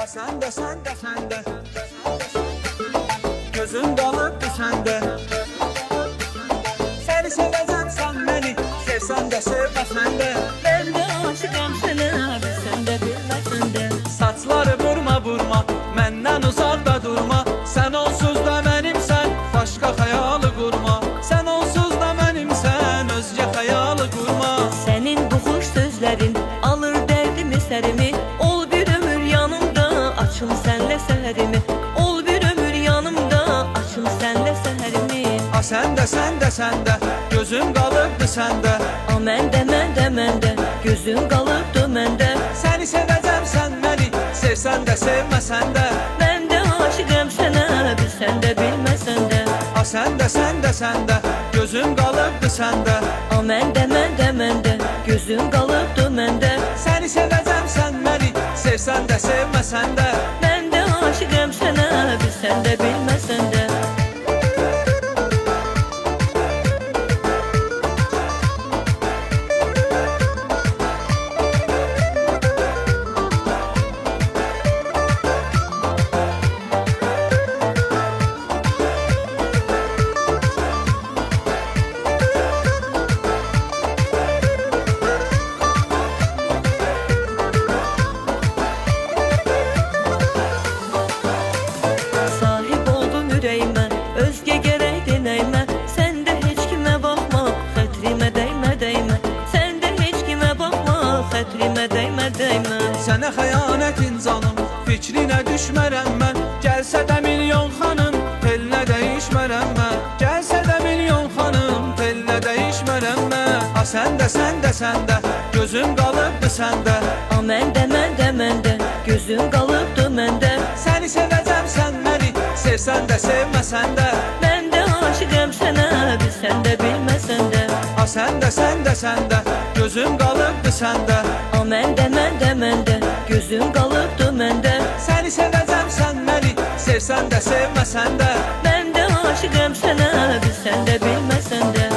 Sen de sen de sen de gözüm kalıbdı sende. Seni seveceğim sen beni, sevsen de sevmesen de. Ben de aşıkım sana, bilsen de bilmesen de. Saçları vurma vurma, menden uzakta durma. Sen onsuz da benimsen, başka hayalı kurma. Sen onsuz da benimsen, özce hayalı kurma. Senin bu hoş sözlerin alır derdimi serimi. Ol bir ömür yanımda, açım senle seherimi. Ol bir ömür yanımda, açım senle seherimi. Sen de sen de sen de gözüm kalıbdı sende. Mən də, gözüm qalıbdı məndə. Seni seveceğim sen beni, sevsen de sevmesen de. Mən də aşıqım sənə, bilsən də bilməsən də. Sen de sen de sen de gözüm kalıbdı sende. Mən də, gözüm qalıbdı məndə. Seni seveceğim sen beni, sevsen de sevmesen de. Mən də aşıqım sənə, bilsən də bilməsən də. Sahib oldum ürəyimə, özgə gərəkdi nəymə. Sən də heç kimə baxma, xətrimə dəymə, dəymə. Sən də heç kimə baxma, xətrimə dəymə, dəymə. Sənə xəyanətin canım, fikrinə düşmərəm mən. Gəlsə də milyon xanım, telinə dəyişmərəm mən. Gəlsə də milyon xanım, telinə dəyişmərəm mən. Sen de sen de sen de gözüm kalıbdı sende. Mən də, gözüm qalıbdı məndə. Seni seveceğim sen beni, sevsen de sevmesen de. Mən də aşıqım sənə, bilsən də bilməsən də. Sen de sen de sen de gözüm kalıbdı sende. Mən də, gözüm qalıbdı məndə. Seni seveceğim sen beni, sevsen de sevmesen de. Mən də aşıqım sənə, bilsən də bilməsən də.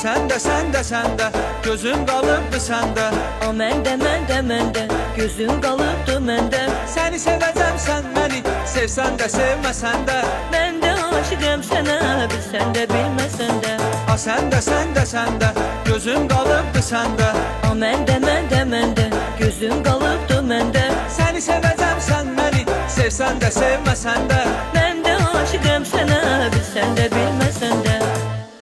Sen de sen de sen de gözüm kalıbdı sende. Mən də, gözüm qalıbdı məndə. Seni seveceğim sen beni, sevsen de sevmesen de. Mən də aşıqım sənə, bilsən də bilməsən də. Sen de sen de sen de gözüm kalıbdı sende. Mən də, gözüm qalıbdı məndə. Seni seveceğim sen beni, sevsen de sevmesen de. Mən də aşıqım sənə, bilsən də bilməsən də.